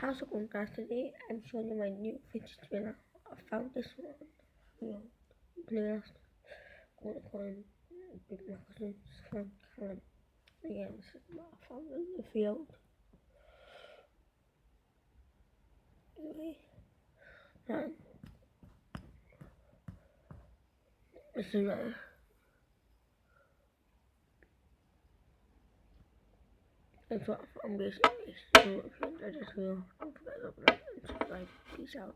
How's it going, guys? Today I'm showing you my new vintage villa. I found this one, playlist going on with my cousins from Callum. Again, this is what I found in the field. Anyway, and this is that's what I found basically. So if you enjoyed this video, don't forget to like and subscribe. Peace out.